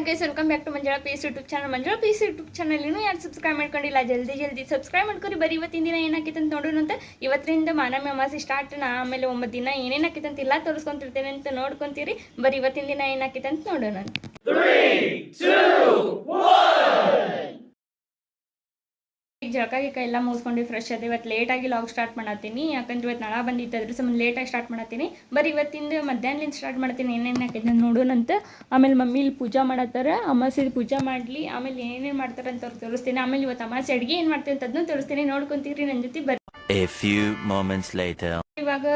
Guys welcome back to Manjula peace YouTube channel. Manjula peace YouTube channel ಇನ್ನೂ ಯಾರು subscribe ಮಾಡ್ಕೊಂಡಿಲ್ಲ ಜಲ್ದಿ ಸಬ್ಸ್ಕ್ರೈಬ್ ಮಾಡ್ಕೊರಿ. ಬರೀ ಇವತ್ತಿನ ದಿನ ಏನಾಕಿತ್ತು ಅಂತ ನೋಡೋಣ. ಇವತ್ತಿನಿಂದ ಮಾನವೇ ಅಮಾವಾಸ್ಯೆ ಸ್ಟಾರ್ಟ್. ಆಮೇಲೆ 9 ದಿನ ಏನೇನಾಕಿತ್ತು ಅಂತ ಎಲ್ಲ ತೋರಿಸ್ಕೊಂತಿರ್ತೇನೆ ಅಂತ ನೋಡ್ಕೊಂತೀರಿ. ಬರೀ ಇವತ್ತಿನ ದಿನ ಏನಾಕಿತ್ತು ಅಂತ ನೋಡೋಣ. 3, 2, 1 ಜಳಕ ಎಲ್ಲ ಮುಗಿಸ್ಕೊಂಡು ಫ್ರೆಶ್ ಅದೇ. ಇವತ್ತು ಲೇಟಾಗಿ ಲಾಗ್ ಸ್ಟಾರ್ಟ್ ಮಾಡತ್ತೀನಿ, ಯಾಕಂದ್ರೆ ಇವತ್ತು ನಳ ಬಂದಿತ್ತು, ಅದ್ರ ಸಂಬಂಧ ಲೇಟಾಗಿ ಸ್ಟಾರ್ಟ್ ಮಾಡತ್ತೀನಿ. ಬರೀ ಇವತ್ತಿಂದ ಮಧ್ಯಾಹ್ನದಿಂದ ಸ್ಟಾರ್ಟ್ ಮಾಡ್ತೀನಿ. ಏನೇನು ಹಾಕಿದ್ನ ನೋಡೋಣಂತ. ಆಮೇಲೆ ಮಮ್ಮಿ ಇಲ್ಲಿ ಪೂಜಾ ಮಾಡತ್ತಾರ, ಅಮಾವಾಸ್ಯೆ ಪೂಜಾ ಮಾಡಲಿ. ಆಮೇಲೆ ಏನೇನು ಮಾಡ್ತಾರೆ ಅಂತ ಅವ್ರು ತೋರಿಸ್ತೀನಿ. ಆಮೇಲೆ ಇವತ್ತು ಅಮಾವಾಸ್ಯೆ ಅಡುಗೆ ಏನು ಮಾಡ್ತೀನಿ ಅಂತ ಅದನ್ನು ತೋರಿಸ್ತೀನಿ, ನೋಡ್ಕೊಂತೀರಿ ನನ್ನ ಜೊತೆ ಬರ್ರಿ. A few moments later. ಇವಾಗ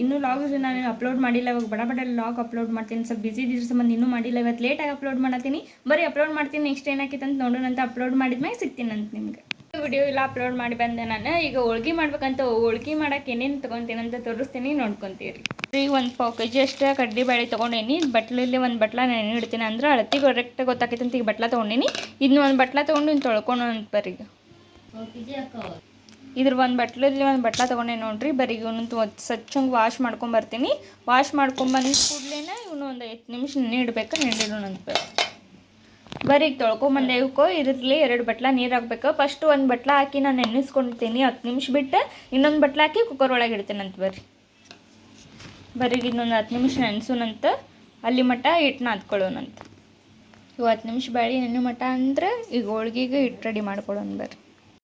ಇನ್ನೂ ಲಾಗ್ ನಾನು ಅಪ್ಲೋಡ್ ಮಾಡಿಲ್ಲ. ಇವಾಗ ಬಡ ಲಾಗ್ ಅಪ್ಲೋಡ್ ಮಾಡ್ತೀನಿ. ಸ್ವಲ್ಪ ಬಿಸಿ ಇದ್ರ ಸಂಬಂಧ ಇನ್ನೂ ಮಾಡಿಲ್ಲ. ಇವತ್ತು ಲೇಟಾಗಿ ಅಪ್ಲೋಡ್ ಮಾಡತ್ತೀನಿ. ಬರೀ ಅಪ್ಲೋಡ್ ಮಾಡ್ತೀನಿ. ನೆಕ್ಸ್ಟ್ ಏನಾಕಿತ್ತು ಅಂತ ನೋಡೋಣ ಅಂತ. ಅಪ್ಲೋಡ್ ಮಾಡಿದ್ಮೇಲೆ ಸಿಗ್ತೀನಿ ಅಂತ ನಿಮ್ಗೆ. ವಿಡಿಯೋ ಎಲ್ಲ ಅಪ್ಲೋಡ್ ಮಾಡಿ ಬಂದೆ ನಾನು. ಈಗ ಹೋಳ್ಗೆ ಮಾಡ್ಬೇಕಂತ, ಹೋಳ್ಗೆ ಮಾಡಕ್ಕೆ ಏನೇನು ತೊಗೊತೀನಿ ಅಂತ ತೋರಿಸ್ತೀನಿ, ನೋಡ್ಕೊತೀರಿ. ಈಗ 1 ಪಾವ್ kg ಅಷ್ಟು ಕಡ್ಡಿ ಬೇಳೆ ತೊಗೊಂಡೇನಿ. ಬಟ್ಲಲ್ಲಿ ಒಂದು ಬಟ್ಲ ನೆನೆ ಇಡ್ತೀನಿ, ಅಂದ್ರೆ ಅಳತಿ ಕರೆಕ್ಟಾಗಿ ಗೊತ್ತಾಕೈತೆ ಅಂತ ಈಗ ಬಟ್ಲ ತೊಗೊಂಡೇನಿ. ಇದನ್ನ ಒಂದು ಬಟ್ಲ ತೊಗೊಂಡು ಇನ್ನು ತೊಳ್ಕೊಂಡು ಅಂತ ಬರ್ರಿ. ಇದ್ರ ಒಂದು ಬಟ್ಲಲ್ಲಿ ಒಂದು ಬಟ್ಲ ತೊಗೊಂಡೆ ನೋಡ್ರಿ. ಬರೀ ಇವನಂತೂ ಸ್ವಚ್ಛಂಗೆ ವಾಶ್ ಮಾಡ್ಕೊಂಬರ್ತೀನಿ. ವಾಶ್ ಮಾಡ್ಕೊಂಬಂದ ಕೂಡಲೇ ಇವನು ಒಂದು 5 ನಿಮಿಷ ನೆನೆ ಇಡ್ಬೇಕು. ನೆನೆಡಿಡೋಣ ಅಂತ ಬರೀ ಈಗ ತೊಳ್ಕೊಂಬಂದೆ. ಇವಕ್ಕೋ ಇದರಲ್ಲಿ 2 ಬಟ್ಲ ನೀರು ಹಾಕ್ಬೇಕು. ಫಸ್ಟ್ ಒಂದು ಬಟ್ಲ ಹಾಕಿ ನಾನು ನೆನೆಸ್ಕೊಂಡಿರ್ತೀನಿ. 10 ನಿಮಿಷ ಬಿಟ್ಟು ಇನ್ನೊಂದು ಬಟ್ಲ ಹಾಕಿ ಕುಕ್ಕರ್ ಒಳಗೆ ಇಡ್ತೀನಂತ ಬರೀ ಇನ್ನೊಂದು 10 ನಿಮಿಷ ನೆನೆಸೋಣಂತ. ಅಲ್ಲಿ ಮಟ್ಟ ಹಿಟ್ಟನ್ನ ಹತ್ಕೊಳ್ಳೋಣಂತ. ಇವು 10 ನಿಮಿಷ ಬೇಳೆ ನೆನೆ ಮಟ್ಟ ಅಂದ್ರೆ ಈಗ ಹೋಳ್ಗೆಗೆ ಹಿಟ್ಟು ರೆಡಿ ಮಾಡ್ಕೊಳ್ಳೋಣ ಬರ್ರಿ.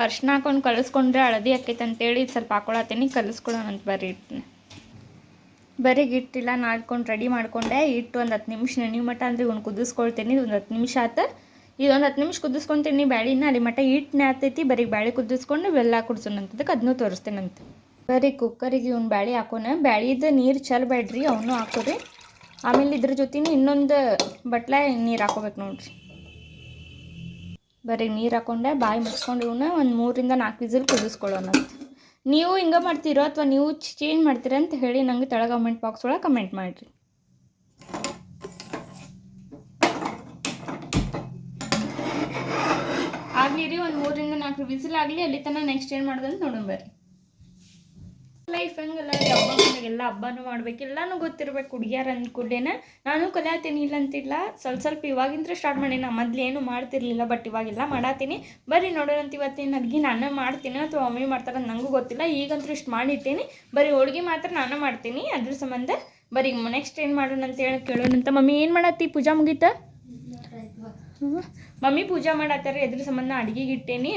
ಅರ್ಶಿನ ಹಾಕೊಂಡು ಕಲಿಸ್ಕೊಂಡ್ರೆ ಹಳದಿ ಆಕೈತೆ ಅಂತೇಳಿ ಸ್ವಲ್ಪ ಹಾಕೊಳತ್ತೀನಿ. ಕಲಿಸ್ಕೊಳ್ಳೋಣಂತ ಬರ್ರಿ ಹಿಟ್ಟನ್ನ. ಬರೀ ಹಿಟ್ಟಿಲ್ಲ ನಾದ್ಕೊಂಡು ರೆಡಿ ಮಾಡಿಕೊಂಡೆ. ಹಿಟ್ಟು ಒಂದು 10 ನಿಮಿಷ ನೆನೆ ಮಟ್ಟ ಅಂದರೆ ಇವ್ನು ಕುದಿಸ್ಕೊಳ್ತೀನಿ. ಒಂದು 10 ನಿಮಿಷ ಆಯ್ತು. ಇದೊಂದು 10 ನಿಮಿಷ ಕುದಿಸ್ಕೊತೀನಿ ಬ್ಯಾಳಿನ. ಅಲ್ಲಿ ಮಟ್ಟ ಹಿಟ್ಟನ್ನ ಹಾಕ್ತೈತಿ. ಬರೀ ಬ್ಯಾಳೆ ಕುದಿಸ್ಕೊಂಡು ಬೆಲ್ಲ ಕುಡ್ಸೋಣಂತದಕ್ಕೆ ಅದನ್ನೂ ತೋರಿಸ್ತೇನಂತ. ಬರೀ ಕುಕ್ಕರಿಗೆ ಇವ್ನು ಬ್ಯಾಳೆ ಹಾಕೋಣ. ಬ್ಯಾಳಿದು ನೀರು ಚೆಲ್ಲಬೇಡ್ರಿ, ಅವನು ಹಾಕೋರಿ. ಆಮೇಲೆ ಇದ್ರ ಜೊತೆನೇ ಇನ್ನೊಂದು ಬಟ್ಲ ನೀರು ಹಾಕೋಬೇಕು ನೋಡ್ರಿ. ಬರೀ ನೀರು ಹಾಕೊಂಡೆ ಬಾಯಿ ಮುಚ್ಕೊಂಡು ಇವನ್ನ ಒಂದು 3 ರಿಂದ 4 ವಿಸಿಲ್ ಕುದಿಸ್ಕೊಳ್ಳೋಣಂತ. ನೀವು ಹಿಂಗೆ ಮಾಡ್ತೀರೋ ಅಥವಾ ನೀವು ಚೇಂಜ್ ಮಾಡ್ತೀರ ಅಂತ ಹೇಳಿ ನನಗೆ ತೆಳಗೆ ಕಮೆಂಟ್ ಬಾಕ್ಸ್ ಒಳಗೆ ಕಮೆಂಟ್ ಮಾಡಿರಿ. ಆಗಲಿ ರೀ, ಒಂದು 3 ರಿಂದ 4 ವಿಸಿಲ್ ಆಗಲಿ. ಅಲ್ಲಿ ತನಕ ನೆಕ್ಸ್ಟ್ ಏನು ಮಾಡೋದಂತ ನೋಡೋಣ ಬರ್ರಿ. ಲೈಫ್ ಹಂಗಲ್ಲ ರೀ, ಹಬ್ಬ ಬಂದಾಗೆಲ್ಲ ಹಬ್ಬನೂ ಮಾಡ್ಬೇಕು, ಎಲ್ಲನೂ ಗೊತ್ತಿರ್ಬೇಕು. ಹುಡುಗಿಯಾರ ಅಂದ್ಕೂಡೇನೆ ನಾನು ಕಲಿಯತ್ತೀನಿ ಇಲ್ಲ ಅಂತಿಲ್ಲ. ಸ್ವಲ್ಪ ಇವಾಗಿಂದ ಸ್ಟಾರ್ಟ್ ಮಾಡೀನಿ. ನಾ ಮೊದಲು ಏನು ಮಾಡ್ತಿರ್ಲಿಲ್ಲ, ಬಟ್ ಇವಾಗೆಲ್ಲ ಮಾಡತ್ತೀನಿ. ಬರೀ ನೋಡೋಣಂತ. ಇವತ್ತಿನ ಅಡುಗೆ ನಾನು ಮಾಡ್ತೀನಿ ಅಥವಾ ಮಮ್ಮಿ ಮಾಡ್ತಾರೆ ನನಗೂ ಗೊತ್ತಿಲ್ಲ. ಈಗಂತೂ ಇಷ್ಟು ಮಾಡಿಟ್ಟೇನಿ. ಬರೀ ಹೋಳ್ಗೆ ಮಾತ್ರ ನಾನು ಮಾಡ್ತೀನಿ. ಅದ್ರ ಸಂಬಂಧ ಬರೀ ನೆಕ್ಸ್ಟ್ ಏನು ಮಾಡೋಣ ಅಂತ ಹೇಳಿ ಕೇಳೋಣಂತ. ಮಮ್ಮಿ ಏನು ಮಾಡತ್ತಿ? ಪೂಜಾ ಮುಗೀತಾ? ಮಮ್ಮಿ ಪೂಜಾ ಮಾಡತ್ತಾರೆ. ಅದ್ರ ಸಂಬಂಧ ಅಡುಗೆಗೆ ಇಟ್ಟೇನಿ.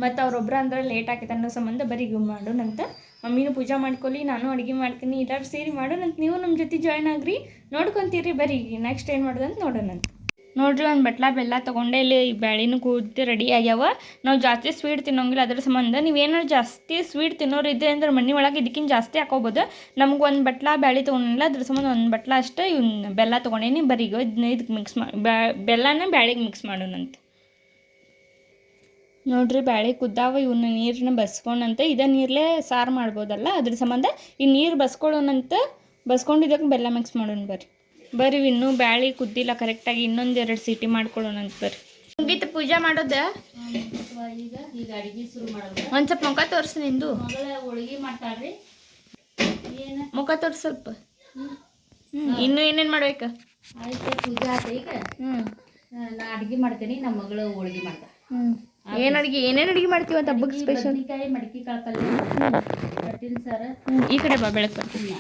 ಮತ್ತು ಅವ್ರೊಬ್ಬರ ಅಂದ್ರೆ ಲೇಟ್ ಆಕೈತೆ ಅನ್ನೋ ಸಂಬಂಧ ಬರೀ ಮಾಡೋಣಂತ. ಮಮ್ಮಿನೂ ಪೂಜಾ ಮಾಡ್ಕೊಳ್ಳಿ, ನಾನು ಅಡುಗೆ ಮಾಡ್ತೀನಿ. ಎಲ್ಲರೂ ಸೇರಿ ಮಾಡೋಣಂತ. ನೀವು ನಮ್ಮ ಜೊತೆ ಜಾಯ್ನ್ ಆಗ್ರಿ, ನೋಡ್ಕೊತೀರಿ. ಬರೀ ನೆಕ್ಸ್ಟ್ ಏನು ಮಾಡೋದಂತ ನೋಡೋಣಂತ. ನೋಡ್ರಿ, ಒಂದು ಬಟ್ಲ ಬೆಲ್ಲ ತೊಗೊಂಡೆ. ಇಲ್ಲಿ ಬ್ಯಾಳಿನೂ ಕೂಡಿ ರೆಡಿ ಆಗ್ಯಾವ. ನಾವು ಜಾಸ್ತಿ ಸ್ವೀಟ್ ತಿನ್ನೋಂಗಿಲ್ಲ. ಅದ್ರ ಸಂಬಂಧ ನೀವೇನಾದ್ರು ಜಾಸ್ತಿ ಸ್ವೀಟ್ ತಿನ್ನೋರು ಇದೆ ಅಂದ್ರೆ ಮನೆ ಒಳಗೆ ಇದಕ್ಕಿಂತ ಜಾಸ್ತಿ ಹಾಕೋಬೋದು. ನಮ್ಗೆ ಒಂದು ಬಟ್ಲ ಬ್ಯಾಳಿ ತೊಗೊಂಡಿಲ್ಲ, ಅದ್ರ ಸಂಬಂಧ ಒಂದು ಬಟ್ಲ ಅಷ್ಟೇ ಇವ್ನು ಬೆಲ್ಲ ತೊಗೊಂಡೇನಿ. ಬರೀ ಇದಕ್ಕೆ ಮಿಕ್ಸ್ ಮಾಡಿ ಬೆಲ್ಲನ ಬ್ಯಾಳಿಗೆ ಮಿಕ್ಸ್ ಮಾಡೋಣಂತ. ನೋಡ್ರಿ, ಬ್ಯಾಳೆ ಕುದ್ದಾವ. ಇವನ್ನ ನೀರನ್ನ ಬಸ್ಕೊಂಡಂತ. ಇದೇ ನೀರಲ್ಲೇ ಸಾರು ಮಾಡ್ಬೋದಲ್ಲ, ಅದ್ರ ಸಂಬಂಧ ಈ ನೀರು ಬಸ್ಕೊಳ್ಳೋಣಂತ. ಬಸ್ಕೊಂಡಿದ್ದಕ್ಕೆ ಬೆಲ್ಲ ಮಿಕ್ಸ್ ಮಾಡೋಣ ಬರ್ರಿ. ಇನ್ನೂ ಬ್ಯಾಳೆ ಕುದ್ದಿಲ್ಲ ಕರೆಕ್ಟಾಗಿ. ಇನ್ನೊಂದು 2 ಸೀಟಿ ಮಾಡ್ಕೊಳ್ಳೋಣಂತ ಬರ್ರಿ. ಮುಗೀತು ಪೂಜಾ ಮಾಡೋದ? ಈಗ ಅಡಿಗೆ ಶುರು ಮಾಡೋದು. ಒಂದು ಸ್ವಲ್ಪ ಮುಖ ತೋರಿಸಿ ನಿಂದು. ಹೋಳಿಗೆ ಮಾಡ್ತಾಳ್ರಿ. ಮುಖ ತೋರಿಸಿ ಸ್ವಲ್ಪ. ಇನ್ನೂ ಏನೇನು ಮಾಡ್ಬೇಕು? ಆಯ್ತು, ಪೂಜೆ ಆಯ್ತು. ಈಗ ನಾ ಅಡಿಗೆ ಮಾಡ್ತೇನೆ, ನಮ್ಮ ಮಗಳು ಹೋಳಿಗೆ ಮಾಡ್ತಾಳೆ. ಏನೇನು ಅಡುಗೆ ಮಾಡ್ತೀವಿ ಅಂತ ಹಬ್ಬಕ್ಕೆ ಸ್ಪೆಷಲ್? ಬದ್ನಿಕಾಯಿ ಮಡಿಕೆ ಕಾಳು ಪಲ್ಯ, ಕಟ್ಟಿನ ಸಾರು. ಈ ಕಡೆ ಬಾ, ಬೆಳಗ್ಗೆ ಬರ್ತೀನಿ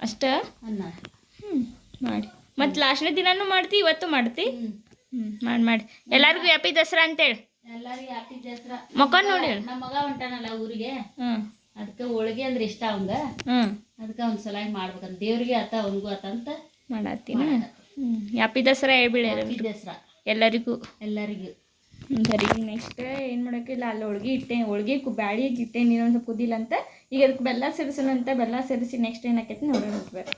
ಅಷ್ಟ. ಅನ್ನ ಮಾಡಿ. ಮತ್ತು ಲಾಸ್ಟ್ನೇ ದಿನಾನು ಮಾಡ್ತಿ, ಇವತ್ತು ಮಾಡ್ತಿ? ಮಾಡಿ ಎಲ್ಲರಿಗೂ ಹ್ಯಾಪಿ ದಸರಾ ಅಂತೇಳಿ. ಎಲ್ಲರಿಗೂ ಹ್ಯಾಪಿ ದಸರಾ. ಮುಖ ನೋಡಿ. ನಮ್ಮ ಮಗ ಹೊಂಟಾನಲ್ಲ ಊರಿಗೆ, ಅದಕ್ಕೆ ಹೋಳಿಗೆ ಅಂದ್ರೆ ಇಷ್ಟ ಅವಂಗ. ಅದಕ್ಕೆ ಅವ್ನ ಸಲಾಗಿ ಮಾಡ್ಬೇಕಂತ. ದೇವ್ರಿಗೆ ಆತ ಅವನಿಗೂ ಆತ ಅಂತ ಮಾಡತ್ತೀನಿ. ಹ್ಯಾಪಿ ದಸರಾ ಹೇಳ್ಬಿಡಿ. ಹ್ಯಾಪಿ ದಸರಾ ಎಲ್ಲರಿಗೂ. ಸರಿ, ನೆಕ್ಸ್ಟ್ ಏನು ಮಾಡೋಕ್ಕಿಲ್ಲ. ಅಲ್ಲಿ ಹೋಳ್ಗೆ ಇಟ್ಟೆ. ಹೋಳ್ಗೆ ಬ್ಯಾಳಿಗೆ ಇಟ್ಟೆ. ನೀರೊಂದು ಸ್ವಲ್ಪ ಕುದಿಲ್ಲ ಅಂತ. ಈಗ ಅದಕ್ಕೆ ಬೆಲ್ಲ ಸೇರಿಸೋಣಂತ. ಬೆಲ್ಲ ಸೇರಿಸಿ ನೆಕ್ಸ್ಟ್ ಏನಾಕೈತಿ ನೋಡೋಣ ಬರ್ರಿ.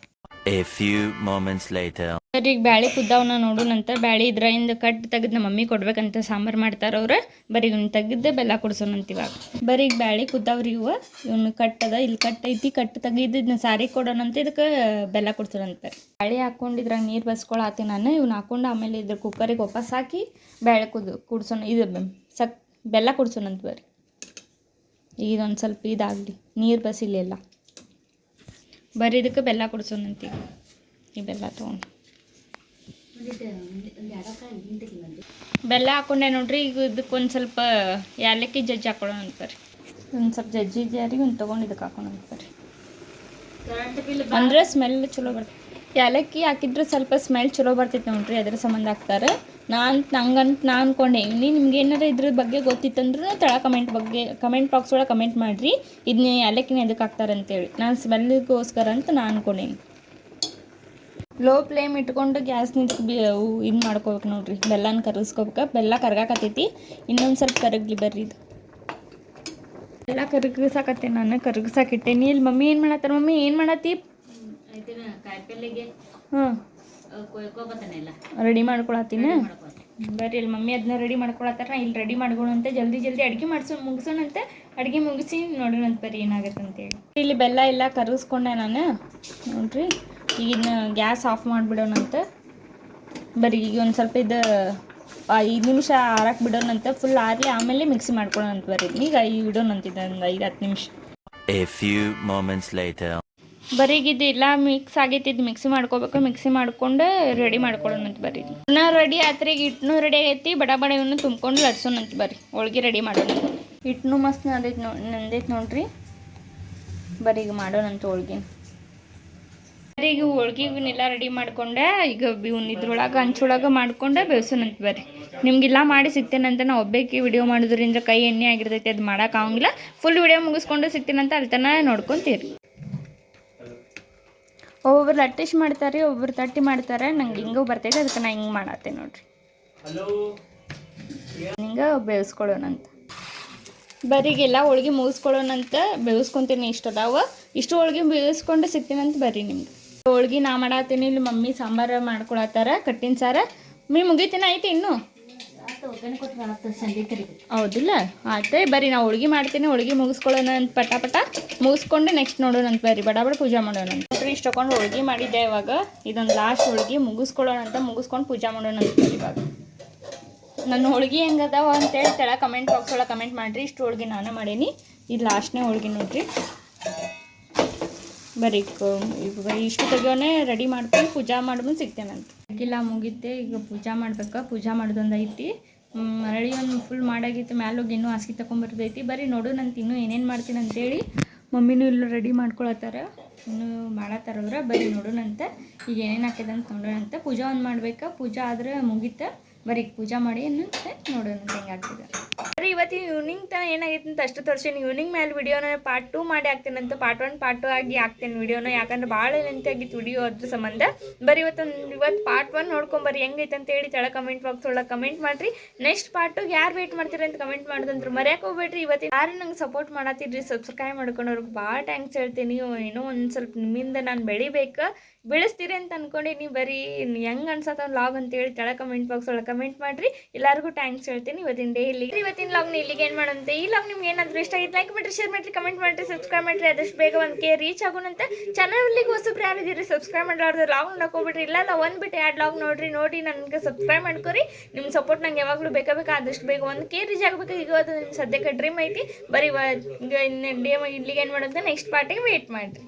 A few moments later. ಸರಿ, ಈಗ ಬ್ಯಾಳೆ ಕುದ್ದಾವನ್ನ ನೋಡೋಣಂತ. ಬ್ಯಾಳೆ ಇದ್ರಿಂದ ಕಟ್ ತೆಗೆದು ನಮ್ಮ ಮಮ್ಮಿ ಕೊಡ್ಬೇಕಂತ ಸಾಂಬಾರು ಮಾಡ್ತಾರೆ ಅವ್ರು. ಬರೀ ಇವ್ನ ತೆಗೆದು ಬೆಲ್ಲ ಕುಡಿಸೋಣಂತ ಇವಾಗ. ಬರೀ ಈಗ ಬ್ಯಾಳೆ ಕುದ್ದಾವ್ರಿ ಇವ್ನು ಕಟ್ಟದ. ಇಲ್ಲಿ ಕಟ್ ಐತಿ. ಕಟ್ ತೆಗೆದು ಇದನ್ನ ಸಾರಿ ಕೊಡೋಣಂತ. ಇದಕ್ಕೆ ಬೆಲ್ಲ ಕುಡಿಸೋಣಂತ. ಬ್ಯಾಳೆ ಹಾಕೊಂಡಿದ್ರಾಗ ನೀರು ಬಸ್ಕೊಳತ್ತೀನಿ ನಾನು. ಇವ್ನ ಹಾಕೊಂಡು ಆಮೇಲೆ ಇದ್ರ ಕುಕ್ಕರಿಗೆ ವಾಪಸ್ ಹಾಕಿ ಬ್ಯಾಳೆ ಕುಡ್ಸೋಣ. ಇದು ಬೆಲ್ಲ ಕುಡ್ಸೋಣಂತ ಬರ್ರಿ. ಇದೊಂದು ಸ್ವಲ್ಪ ಇದಾಗಲಿ, ನೀರು ಬಸಿಲ್ಲ. ಬರೀ ಇದಕ್ಕೆ ಬೆಲ್ಲ ಕುಡಿಸೋಣಂತ. ಈ ಬೆಲ್ಲ ತೊಗೊಂಡು ಬೆಲ್ಲ ಹಾಕೊಂಡೆ ನೋಡ್ರಿ. ಈಗ ಇದಕ್ಕೆ ಒಂದು ಸ್ವಲ್ಪ ಏಲಕ್ಕಿ ಜಜ್ಜಿ ಹಾಕೊಳ್ಳೋಣ ಅಂತ ಬರ್ರಿ. ಒಂದು ಸ್ವಲ್ಪ ಜಜ್ಜಿ ಜಾರಿಗೆ ಒಂದು ತೊಗೊಂಡು ಇದಕ್ಕೆ ಹಾಕೋಣ ಅಂತ ಬರ್ರಿ. ಅಂದ್ರೆ ಸ್ಮೆಲ್ ಚಲೋ ಬರ್ತೈತೆ. ಏಲಕ್ಕಿ ಹಾಕಿದ್ರೆ ಸ್ವಲ್ಪ ಸ್ಮೆಲ್ ಚಲೋ ಬರ್ತೈತೆ ನೋಡ್ರಿ, ಅದ್ರ ಸಂಬಂಧ ಹಾಕ್ತಾರೆ. ನಾನು ಅನ್ಕೊಂಡೆ. ನಿಮ್ಗೆ ಏನಾರ ಇದ್ರ ಬಗ್ಗೆ ಗೊತ್ತಿತ್ತಂದ್ರೆ ತಳ ಕಮೆಂಟ್ ಬಾಕ್ಸ್ ಒಳಗೆ ಕಮೆಂಟ್ ಮಾಡಿರಿ, ಇದನ್ನ ಏಲಕ್ಕಿನ ಎದಕ್ಕೆ ಹಾಕ್ತಾರೆ ಅಂತೇಳಿ. ನಾನು ಸ್ಮೆಲ್ಗೋಸ್ಕರ ಅಂತ ನಾನು ಅನ್ಕೊಂಡೇನಿ. ಲೋ ಫ್ಲೇಮ್ ಇಟ್ಕೊಂಡು ಗ್ಯಾಸ್ನಿಂದ ಇದು ಮಾಡ್ಕೋಬೇಕು ನೋಡ್ರಿ. ಬೆಲ್ಲನ ಕರಗಿಸ್ಕೋಬೇಕು. ಬೆಲ್ಲ ಕರ್ಗಾಕತ್ತೈತಿ, ಇನ್ನೊಂದು ಸ್ವಲ್ಪ ಕರಗಲಿ ಬರ್ರಿ. ಇದು ಬೆಲ್ಲ ಕರಗಿಸಾಕತ್ತೆ, ನಾನು ಕರಗಿಸಾಕಿಟ್ಟೇನಿ. ಇಲ್ಲಿ ಮಮ್ಮಿ ಏನು ಮಾಡತ್ತಾರ? ಮಮ್ಮಿ ಏನು ಮಾಡತ್ತಿ? ಕಾಯಿಪಲ್ಲೆಗೆ ಹಾಂ ಕೊಯ್ಕೋಬತ್ತಾನೆಲ್ಲ ರೆಡಿ ಮಾಡ್ಕೊಳತ್ತೀನಿ ಬರ್ರಿ. ಇಲ್ಲಿ ಮಮ್ಮಿ ಅದನ್ನ ರೆಡಿ ಮಾಡ್ಕೊಳತ್ತಾರ. ನಾ ಇಲ್ಲಿ ರೆಡಿ ಮಾಡ್ಕೊಳ್ಳೋಂತೆ ಜಲ್ದಿ ಅಡುಗೆ ಮುಗಿಸೋಣಂತೆ. ಅಡುಗೆ ಮುಗಿಸಿ ನೋಡೋಣಂತ ಬರ್ರಿ ಏನಾಗತ್ತೆ ಅಂತೇಳಿ. ಇಲ್ಲಿ ಬೆಲ್ಲ ಎಲ್ಲ ಕರಗಿಸ್ಕೊಂಡೆ ನಾನು ನೋಡ್ರಿ. ಈಗ ಗ್ಯಾಸ್ ಆಫ್ ಮಾಡಿಬಿಡೋಣಂತ ಬರ್ರಿ. ಈಗ ಒಂದು ಸ್ವಲ್ಪ ಇದು 5 ನಿಮಿಷ ಆರಕ್ಕೆ ಬಿಡೋಣಂತ. ಫುಲ್ ಆರಲಿ ಆಮೇಲೆ ಮಿಕ್ಸಿ ಮಾಡ್ಕೊಳ್ಳೋಣಂತ ಬರ್ರಿ. ಈಗ ಇಡೋಣಂತಿದ್ದೆ ಒಂದು 5-10 ನಿಮಿಷ. A few moments later. ಬರೀಗಿದ್ದು ಎಲ್ಲ ಮಿಕ್ಸ್ ಆಗೈತಿದ್ದು ಮಿಕ್ಸಿ ಮಾಡ್ಕೋಬೇಕು. ಮಿಕ್ಸಿ ಮಾಡ್ಕೊಂಡು ರೆಡಿ ಮಾಡ್ಕೊಳ್ಳೋಣಂತ ಬರ್ರಿ. ಇನ್ನು ರೆಡಿ ಆತ್ರಿ. ಈಗ ಹಿಟ್ಟನು ರೆಡಿ ಆಗೈತಿ. ಬಡ ಇವನ್ನ ತುಂಬ್ಕೊಂಡು ಲಟ್ಸೋಣಂತ ಬರ್ರಿ. ಹೋಳ್ಗೆ ರೆಡಿ ಮಾಡೋಣ. ಹಿಟ್ಟನು ಮಸ್ತ್ ನಂದೈತಿ ನೋಡ್ರಿ. ಬರ್ರಿ ಈಗ ಮಾಡೋಣಂತ ಹೋಳ್ಗೆ. ಬರ್ರಿ ಈಗ ಹೋಳ್ಗಿನೆಲ್ಲ ರೆಡಿ ಮಾಡ್ಕೊಂಡೆ. ಈಗ ಇದ್ರೊಳಗೆ ಹಂಚೊಳಗೆ ಮಾಡ್ಕೊಂಡೆ ಬೇಯಿಸೋಣಂತ ಬರ್ರಿ. ನಿಮಗೆಲ್ಲ ಮಾಡಿ ಸಿಗ್ತೇನಂತ. ನಾ ಒಬ್ಬಾಕಿ ವಿಡಿಯೋ ಮಾಡೋದ್ರಿಂದ ಕೈ ಎಣ್ಣೆ ಆಗಿರ್ತೈತಿ, ಅದು ಮಾಡೋಕ್ಕಾಗಂಗಿಲ್ಲ. ಫುಲ್ ವಿಡಿಯೋ ಮುಗಿಸ್ಕೊಂಡು ಸಿಗ್ತೀನಂತ ಅಲ್ಲಿ ತನಕ ನೋಡ್ಕೊತೀರಿ. ಒಬ್ಬೊಬ್ರು ಲಟ್ಟಿಸಿ ಮಾಡ್ತಾರೆ, ಒಬ್ಬರು ತಟ್ಟಿ ಮಾಡ್ತಾರೆ. ನಂಗೆ ಹಿಂಗೆ ಬರ್ತೈತೆ, ಅದಕ್ಕೆ ನಾ ಹಿಂಗೆ ಮಾಡತ್ತೆ ನೋಡ್ರಿ. ಹಿಂಗೆ ಬೇಯಿಸ್ಕೊಳ್ಳೋಣಂತ ಬರೀಗೆಲ್ಲ ಹೋಳ್ಗೆ ಮುಗಿಸ್ಕೊಳ್ಳೋಣಂತ. ಬೇಯಿಸ್ಕೊತೀನಿ. ಇಷ್ಟು ಹೋಳ್ಗೆ ಬೇಯಿಸ್ಕೊಂಡು ಸಿಗ್ತೀನಂತ ಬರ್ರಿ. ನಿಮ್ಗೆ ಹೋಳ್ಗೆ ನಾ ಮಾಡತ್ತೀನಿ. ಇಲ್ಲಿ ಮಮ್ಮಿ ಸಾಂಬಾರು ಮಾಡ್ಕೊಳತ್ತಾರ, ಕಟ್ಟಿನ ಸಾರ. ಮುಗಿತೀನ ಐತಿ ಇನ್ನೂ? ಹೌದಿಲ್ಲ, ಆಯ್ತು ಬರ್ರಿ. ನಾವು ಹೋಳ್ಗೆ ಮಾಡ್ತೀನಿ. ಹೋಳ್ಗೆ ಮುಗಿಸ್ಕೊಳ್ಳೋಣ ಅಂತ ಪಟ ಮುಗಿಸ್ಕೊಂಡು ನೆಕ್ಸ್ಟ್ ನೋಡೋಣ ಅಂತ ಬರ್ರಿ. ಬಡ ಪೂಜೆ ಮಾಡೋಣ ಅಂತ ನೋಡ್ರಿ. ಇಷ್ಟು ತಗೊಂಡು ಹೋಳ್ಗೆ ಮಾಡಿದ್ದೆ. ಇವಾಗ ಇದೊಂದು ಲಾಸ್ಟ್ ಹೋಳ್ಗೆ ಮುಗಿಸ್ಕೊಳ್ಳೋಣ ಅಂತ ಮುಗಿಸ್ಕೊಂಡು ಪೂಜೆ ಮಾಡೋಣ ಅಂತ ಬರ್ರಿ. ಇವಾಗ ನನ್ನ ಹೋಳ್ಗೆ ಹೆಂಗದಾವ ಅಂತೇಳಿ ತಳ ಕಮೆಂಟ್ ಬಾಕ್ಸ್ ಒಳಗೆ ಕಮೆಂಟ್ ಮಾಡಿರಿ. ಇಷ್ಟು ಹೋಳ್ಗೆ ನಾನು ಮಾಡೀನಿ. ಇದು ಲಾಸ್ಟ್ನೇ ಹೋಳ್ಗೆ ನೋಡ್ರಿ. ಬರೀ ಈಗ ಇಷ್ಟು ತೆಗಿಯೋನೆ ರೆಡಿ ಮಾಡ್ಕೊಂಡು ಪೂಜೆ ಮಾಡ್ಕೊಂಡು ಸಿಗ್ತೇನಂತ. ಇಲ್ಲ ಮುಗಿದ್ದೆ. ಈಗ ಪೂಜೆ ಮಾಡ್ಬೇಕು. ಪೂಜೆ ಮಾಡೋದೊಂದು ಐತಿ. ಮರಳಿ ಒಂದು ಫುಲ್ ಮಾಡಾಗಿತ್ತು. ಮ್ಯಾಲೋಗಿ ಇನ್ನೂ ಹಾಸಿಗೆ ತೊಗೊಂಬರ್ತೈತಿ. ಬರೀ ನೋಡೋಣಂತ ಇನ್ನೂ ಏನೇನು ಮಾಡ್ತೀನಿ ಅಂತೇಳಿ. ಮಮ್ಮಿನೂ ಇಲ್ಲ ರೆಡಿ ಮಾಡ್ಕೊಳತ್ತಾರ, ಇನ್ನೂ ಮಾಡತ್ತಾರವ್ರ. ಬರೀ ನೋಡೋಣಂತ ಈಗ ಏನೇನು ಹಾಕಿದೆ ಅಂತ ನೋಡೋಣಂತ. ಪೂಜೆ ಒಂದು ಮಾಡ್ಬೇಕು. ಪೂಜೆ ಆದ್ರೆ ಮುಗೀತ. ಬರೀ ಪೂಜೆ ಮಾಡಿ ಅನ್ನಂತೆ ನೋಡೋಣ ಹೆಂಗೆ ಆಗ್ತದೆ. ಬರೀ ಇವತ್ತಿನ ಈವ್ನಿಂಗ್ ತನ ಏನಾಗೈತೆ ಅಂತ ಅಷ್ಟು ತೋರಿಸ್ತೀನಿ. ಈವ್ನಿಂಗ್ ಮೇಲೆ ವಿಡಿಯೋನ ಪಾರ್ಟ್ 2 ಮಾಡಿ ಹಾಕ್ತೇನಂತ. ಪಾರ್ಟ್ 1 ಪಾರ್ಟ್ 2 ಆಗಿ ಹಾಕ್ತೇನೆ ವಿಡಿಯೋನ. ಯಾಕಂದ್ರೆ ಭಾಳ ಲೆಂತ್ ಆಗಿತ್ತು ವಿಡಿಯೋ ಅದ್ರ ಸಂಬಂಧ. ಬರೀ ಇವತ್ತು ಪಾರ್ಟ್ 1 ನೋಡ್ಕೊಂಬರ್ರಿ ಹೆಂಗೈತೆ ಅಂತ ಹೇಳಿ ತಳ ಕಮೆಂಟ್ ಬಾಕ್ಸ್ ಒಳಗೆ ಕಮೆಂಟ್ ಮಾಡಿರಿ. ನೆಕ್ಸ್ಟ್ ಪಾರ್ಟ್ 2 ಯಾರು ವೇಟ್ ಮಾಡ್ತೀರಿ ಅಂತ ಕಮೆಂಟ್ ಮಾಡೋದಂದ್ರೆ ಮರ್ಯಾಕೆ ಹೋಗ್ಬೇಡ್ರಿ. ಇವತ್ತಿನ ಯಾರು ನಂಗೆ ಸಪೋರ್ಟ್ ಮಾಡತ್ತಿದ್ರಿ, ಸಬ್ಸ್ಕ್ರೈಬ್ ಮಾಡ್ಕೊಂಡವ್ರಿಗೆ ಭಾಳ ಥ್ಯಾಂಕ್ಸ್ ಹೇಳ್ತೀನಿ. ಏನೋ ಒಂದು ಸ್ವಲ್ಪ ನಿಮ್ಮಿಂದ ನಾನು ಬೆಳೆಸ್ತೀರಿ ಅಂತ ಅನ್ಕೊಂಡಿನಿ. ಬರೀ ಹೆಂಗೆ ಅನ್ಸತ್ತ ಲಾಗ್ ಅಂತೇಳಿ ತಳ ಕಮೆಂಟ್ ಬಾಕ್ಸ್ ಒಳಗೆ ಕಮೆಂಟ್ ಮಾಡಿರಿ. ಎಲ್ಲರಿಗೂ ಥ್ಯಾಂಕ್ಸ್ ಹೇಳ್ತೀನಿ. ಇವತ್ತಿನ ಲಾಗ್ನ ಇಲ್ಲಿಗೆ ಏನು ಮಾಡೋಂತೆ. ಈ ಲಾಗ್ ನಿಮ್ಗೆ ಏನಾದರೂ ಇಷ್ಟ ಆಗಿತ್ತು ಲೈಕ್ ಮಾಡಿರಿ, ಶೇರ್ ಮಾಡಿರಿ, ಕಮೆಂಟ್ ಮಾಡಿರಿ, ಸಬ್ಸ್ಕ್ರೈಬ್ ಮಾಡಿರಿ. ಆದಷ್ಟು ಬೇಗ 1K ರೀಚ್ ಆಗೋಣಂತೆ. ಚಾನಲ್ಗೆ ಹೊಸಬ್ರು ಯಾರಿದ್ದೀರಿ ಸಬ್ಸ್ಕ್ರೈಬ್ ಮಾಡಲಾರ್ದು ಲಾಗ್ ನೋಡ್ಕೊಬಿಡ್ರಿ. ಇಲ್ಲ ಒಂದು ಬಿಟ್ಟು 2 ಲಾಗ್ ನೋಡಿ ನನಗೆ ಸಬ್ಸ್ಕ್ರೈಬ್ ಮಾಡ್ಕೊರಿ. ನಿಮ್ಮ ಸಪೋರ್ಟ್ ನಂಗೆ ಯಾವಾಗಲೂ ಬೇಕಾ ಆದಷ್ಟು ಬೇಗ 1K ರೀಚ್ ಆಗಬೇಕು. ಈಗ ಅದು ಸದ್ಯಕ್ಕೆ ಡ್ರೀಮ್ ಐತಿ. ಬರೀ ಇಲ್ಲಿಗೆ ಏನು ಮಾಡೋಂತೆ. ನೆಕ್ಸ್ಟ್ ಪಾರ್ಟಿಗೆ ವೇಟ್ ಮಾಡಿರಿ.